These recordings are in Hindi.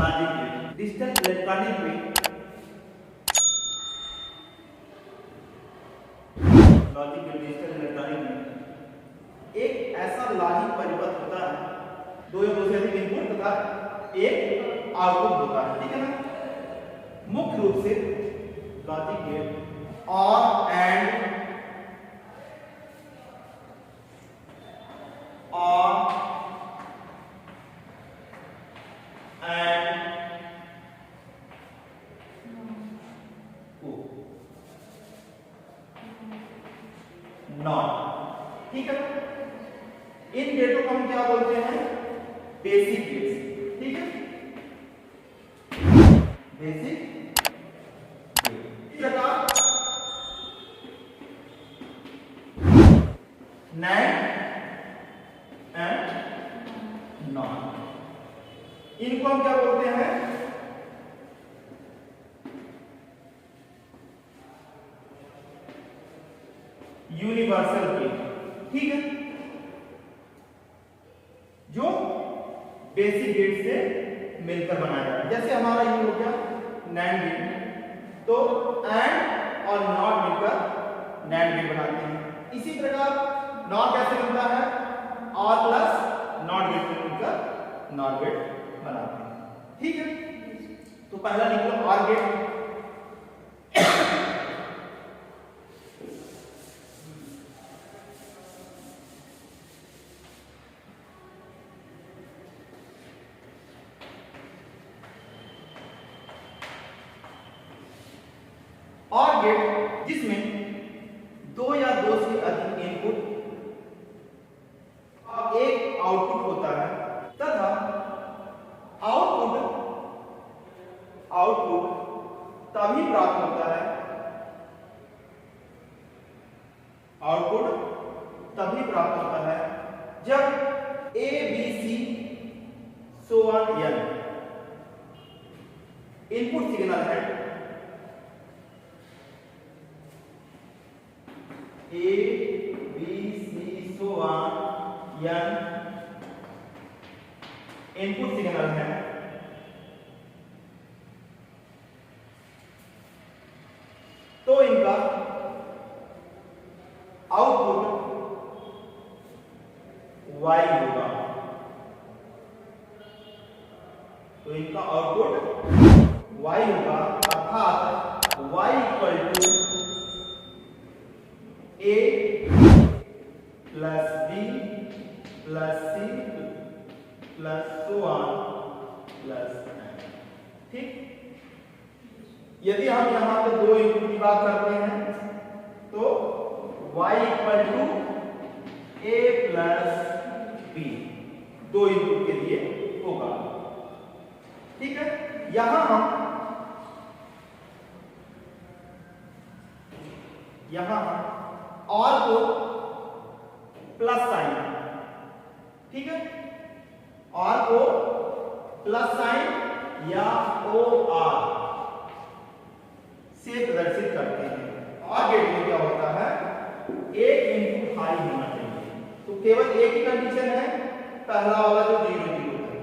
Logic gate, digital electronic gate, logic gate, digital electronic gate एक ऐसा लॉजिक परिपथ होता है, दो या दो से अधिक इनपुट तथा एक आउटपुट होता है, ठीक है ना। मुख्य रूप से लॉजिक गेट और एंड नॉट, ठीक है। इन गेटों को हम क्या बोलते हैं? बेसिक गेट्स, ठीक है, बेसिक गेट। इस प्रकार नैंड एंड नॉट, इनको हम क्या बोलते हैं? यूनिवर्सल गेट, ठीक है, जो बेसिक गेट से मिलकर बनाया जाता है। जैसे हमारा ये हो गया नैंड गेट, तो एंड और नॉट मिलकर नैंड गेट बनाते हैं। इसी प्रकार नॉट कैसे बनता है? और प्लस नॉट गेट से मिलकर नॉट गेट बनाते हैं, ठीक है। तो पहला लिख लो और गेट, और गेट जिसमें दो या दो से अधिक इनपुट और एक आउटपुट होता है तथा आउटपुट तभी प्राप्त होता है, आउटपुट तभी प्राप्त होता है जब A B C so on N input signal है, A B C so on N input signal है, तो इनका आउटपुट y होगा, तो इनका आउटपुट y होगा, अर्थात y equal to a plus b plus c plus so on plus n, ठीक। यदि हम यहां पे दो इनपुट की बात करते हैं तो y equal to a plus b दो इनपुट के लिए होगा, ठीक है। यहां हम और को प्लस साइन, ठीक है, और को प्लस साइन या ओ आर से प्रदर्शित करते हैं। और गेट में क्या होता है? एक इनपुट हाई होना चाहिए, तो केवल एक ही कंडीशन है, पहला वाला जो 0 0 है,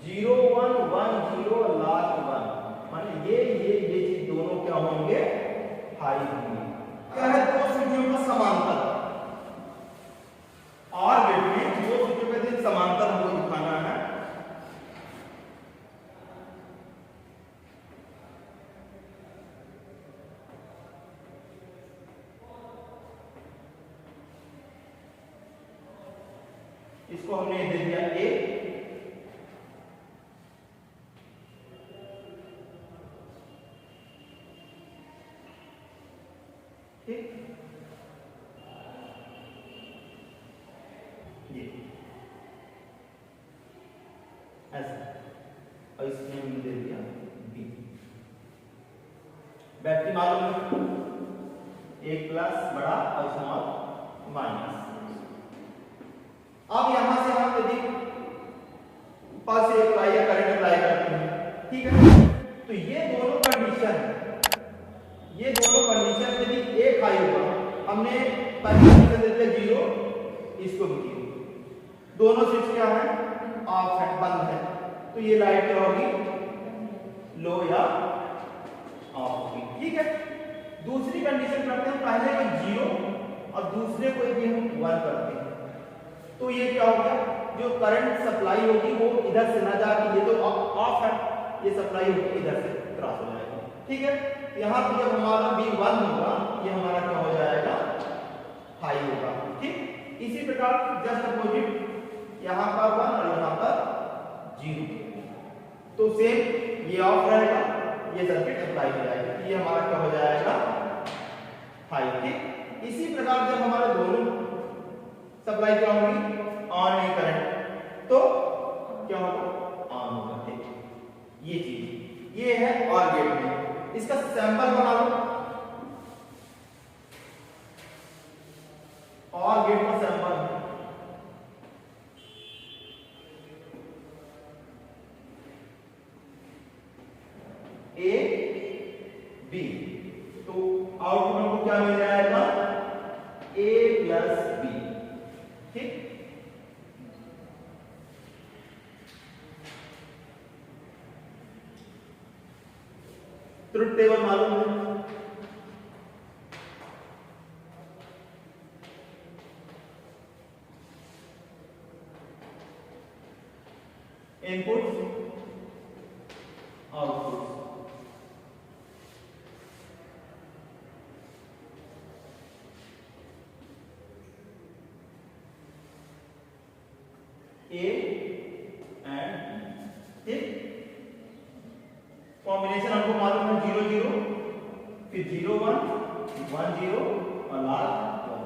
0 1 1 0 लास्ट 1, माने ये चीज दोनों क्या होंगे? हाई होंगे। क्या है? दो स्विचों का समांतर, और गेट में दो स्विचों के बीच समांतर हमको दिखाना है, इसको हमने दे दिया ए, ठीक, ये ऐसा, और इसमें हमने दे दिया बी। बैटरी मालूम है, एक प्लस बड़ा और स्मॉल माइनस। अब यहां से हम यदि पल्स अप्लाई या करंट अप्लाई करते हैं, ठीक है, तो ये दोनों कंडीशन यदि एक हाई होगा, हमने पहली कंडीशन देते 0, इसको भी 0, दोनों स्विच क्या है? ऑफ है, बंद है, तो ये लाइट क्या होगी? लो या ऑफ होगी। ठीक है, दूसरी कंडीशन करते हैं, पहले को 0 और दूसरे को यदि हम 1 करते हैं तो ये क्या होगा, जो करंट सप्लाई होगी वो इधर से ना जाके, ये तो ऑफ है, ये सप्लाई होगी इधर से क्रॉस हो जाएगी। ठीक है, यहाँ पे जब हमारा V1 होगा ये हमारा क्या हो जाएगा, हाई होगा। ठीक, इसी प्रकार जस्ट अपोजिट यहाँ पर 1 और यहाँ पर 0, तो सेम ये ऑफ रहेगा, ये सर्किट अप्लाई हो जाएगा, ये हमारा क्या हो जाएगा, हाई। ठीक, इसी प्रकार जब हमारे दोनों सप्लाई क्या होगी, ऑन है करंट, तो क्या होगा, ऑन होगा। ठीक, ये चीज ये है और गेट में। इसका सैंपल बना लो, और गेट का सैंपल ए बी, तो आउटपुट हमको क्या मिल जाएगा, ए प्लस बी। ठीक, ट्रुथ टेबल मालूम है, इनपुट आउटपुट, ए एंड, ठीक, कॉम्बिनेशन हमको मालूम है 0 0, फिर 0 1 1 0 और लास्ट 1।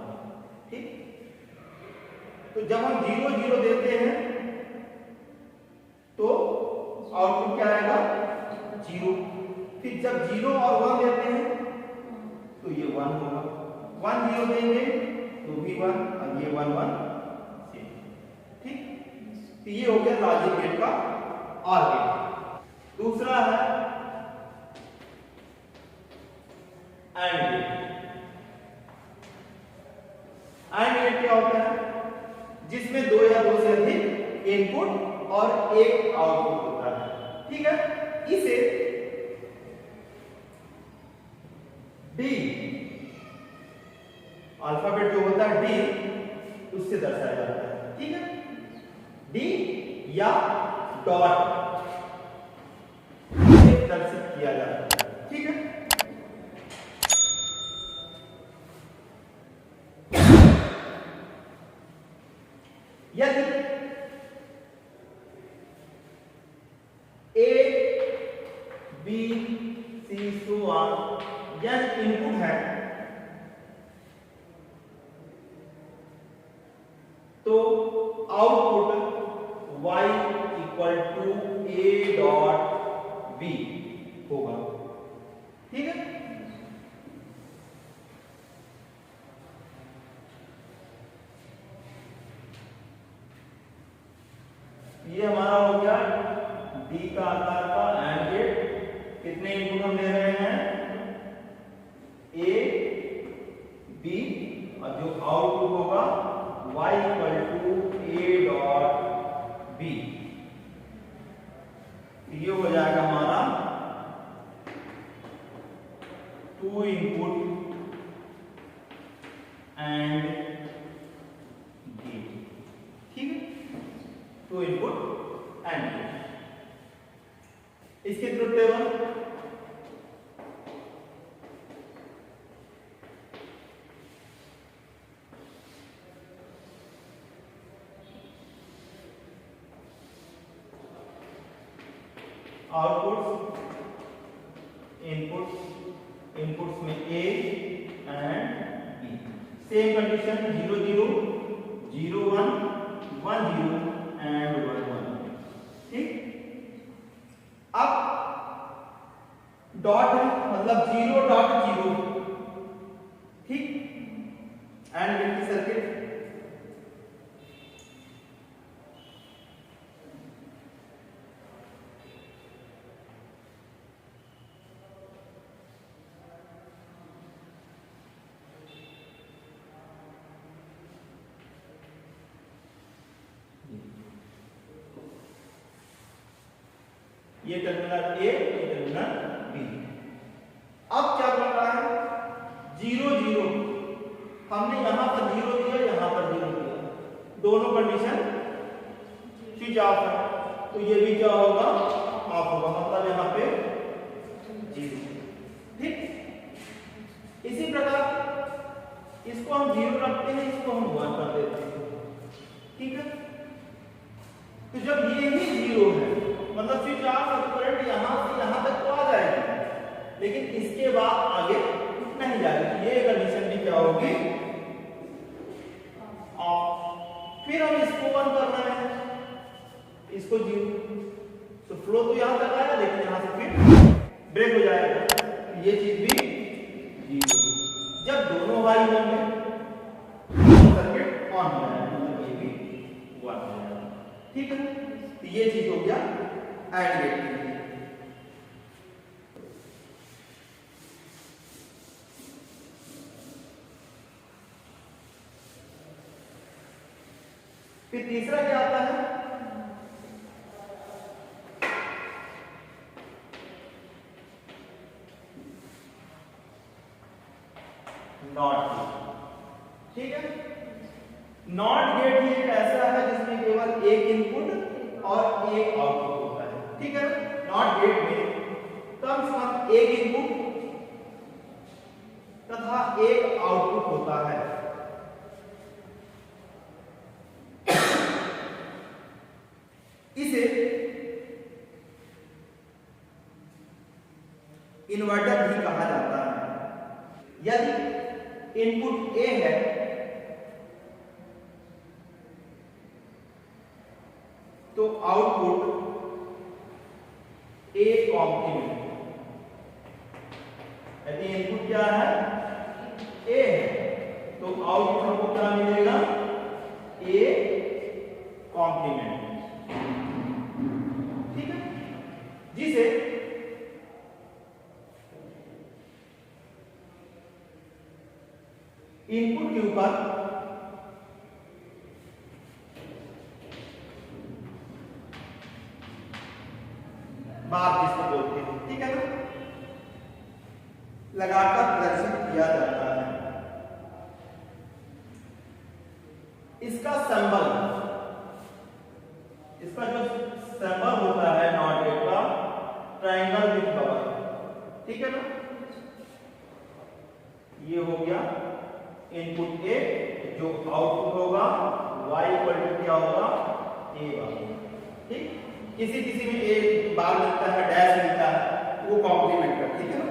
ठीक, तो जब हम 0 0 देते हैं तो आउटपुट क्या आएगा, 0, फिर जब 0 और 1 देते हैं तो ये 1 होगा, 1 0 देंगे तो भी 1 और ये 1 1। ठीक, तो ये हो गया लॉजिक गेट का और गेट। दूसरा है एंड गेट। एंड गेट क्या होता है, जिसमें 2 या 2 से अधिक इनपुट और एक आउटपुट होता है। ठीक है, इसे डी, अल्फाबेट जो होता है डी, उससे दर्शाया जाता है। ठीक है, डी या डॉट दर्शित किया जाता है। ठीक है, यदि A B C so on यह इनपुट है तो output y equal to a dot b होगा। ठीक है, ये हमारा हो गया डी का आकार का एंड गेट। कितने इनपुट हम ले रहे हैं, ए बी, और जो आउटपुट होगा y equal to a dot b। ये हो जाएगा हमारा 2 इनपुट एंड गेट। ठीक है, 2 इनपुट एंड गेट। इसके truth table outputs, inputs, inputs में A and B, same condition 0 0 0 1 1 0 and 1 1। ठीक, अब डॉट है मतलब 0 डॉट 0। ठीक, एंड गेट की सर्किट ये टर्मिनल ए, ये टर्मिनल टर्मिनल बी। अब क्या बन रहा है 0 0, हमने यहां पर 0 दिया, यहां पर 0 दिया, दोनों कंडीशन स्विच ऑफ है, तो ये भी क्या होगा ऑफ होगा, मतलब यहां पे 0। ठीक, इसी प्रकार इसको हम 0 रखते हैं, इसको हम 1 कर देते हैं। ठीक है, तो जब ये ही 0 है मतलब स्विच ऑफ है, करंट यहां से यहां तक तो आ जाएगी, लेकिन इसके बाद आगे नहीं जाएगी, ये कंडीशन भी क्या होगी ऑफ। फिर हम इसको 1 कर रहे हैं, इसको 0, तो फ्लो तो यहां तक आया, लेकिन यहां से फिर ब्रेक हो जाएगा, ये चीज भी 0। जब दोनों वाई होंगे सर्किट ऑन हो जाएगा, मतलब ये भी 1 हो जाएगा। ठीक है, तो ये चीज हो गया एंड गेट के लिए। फिर तीसरा क्या आता है नॉट गेट। ठीक है, नॉट गेट ये एक ऐसा है जिसमें केवल एक इनपुट और एक आउटपुट होता है। ठीक है, नॉट गेट में कम से कम एक इनपुट तथा एक आउटपुट होता है। इसे इन्वर्टर भी कहा जाता है। यदि इनपुट ए है तो आउटपुट ए कॉम्प्लीमेंट। यदि इनपुट क्या है ए है तो आउटपुट हमको क्या मिलेगा ए कॉम्प्लीमेंट। ठीक है, जिसे इनपुट के ऊपर बार जिसको बोलते हैं, ठीक है ना, लगाकर प्रदर्शित किया जाता है। इसका सिंबल, इसका जो सिंबल होता है नॉट गेट का, ट्रायंगल विद बबल। ठीक है ना, ये हो गया इनपुट ए, जो आउटपुट होगा y इक्वल टू क्या होगा a बार। ठीक, किसी किसी में ए बार मिलता है, डैश मिलता है, वो कॉम्प्लीमेंट का। ठीक है ना।